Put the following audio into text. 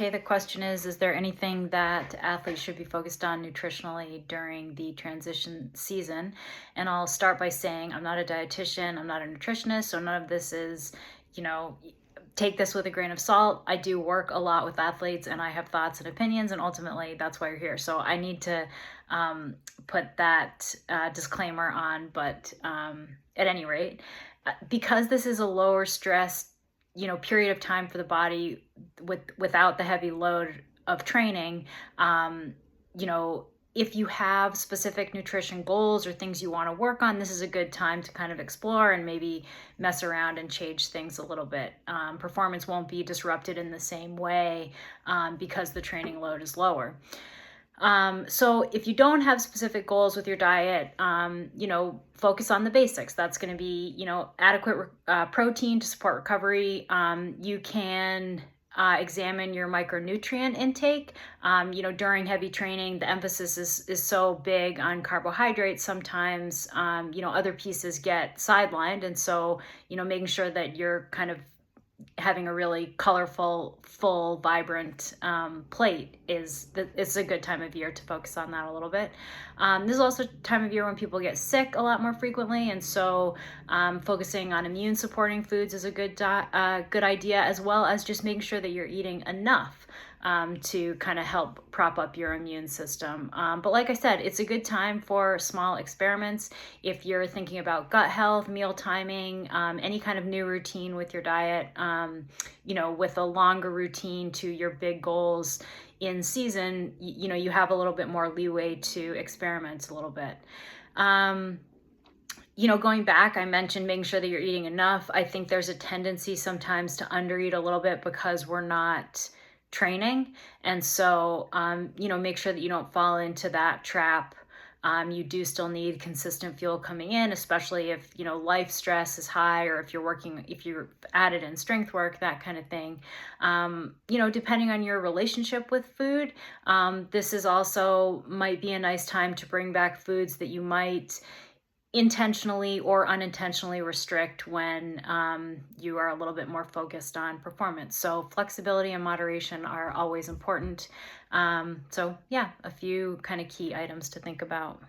Okay, the question is there anything that athletes should be focused on nutritionally during the transition season? And I'll start by saying I'm not a dietitian, I'm not a nutritionist, so none of this is, you know, take this with a grain of salt. I do work a lot with athletes and I have thoughts and opinions, and ultimately that's why you're here. So I need to put that disclaimer on, but at any rate, because this is a lower stress period of time for the body without the heavy load of training, you know if you have specific nutrition goals or things you want to work on, this is a good time to kind of explore and maybe mess around and change things a little bit. Performance won't be disrupted in the same way because the training load is lower. So if you don't have specific goals with your diet, focus on the basics. That's going to be, adequate protein to support recovery. You can examine your micronutrient intake. During heavy training, the emphasis is so big on carbohydrates. Sometimes, other pieces get sidelined. And so, making sure that you're kind of having a really colorful, full, vibrant plate it's a good time of year to focus on that a little bit. This is also a time of year when people get sick a lot more frequently, and so focusing on immune supporting foods is a good idea, as well as just making sure that you're eating enough to kind of help prop up your immune system. But like I said, it's a good time for small experiments. If you're thinking about gut health, meal timing, any kind of new routine with your diet, with a longer routine to your big goals in season, you have a little bit more leeway to experiment a little bit. Going back, I mentioned making sure that you're eating enough. I think there's a tendency sometimes to undereat a little bit because we're not training. And so, make sure that you don't fall into that trap. You do still need consistent fuel coming in, especially if, life stress is high, or if you're added in strength work, that kind of thing. Depending on your relationship with food, this is also might be a nice time to bring back foods that you might intentionally or unintentionally restrict when you are a little bit more focused on performance. So flexibility and moderation are always important. So yeah, a few kind of key items to think about.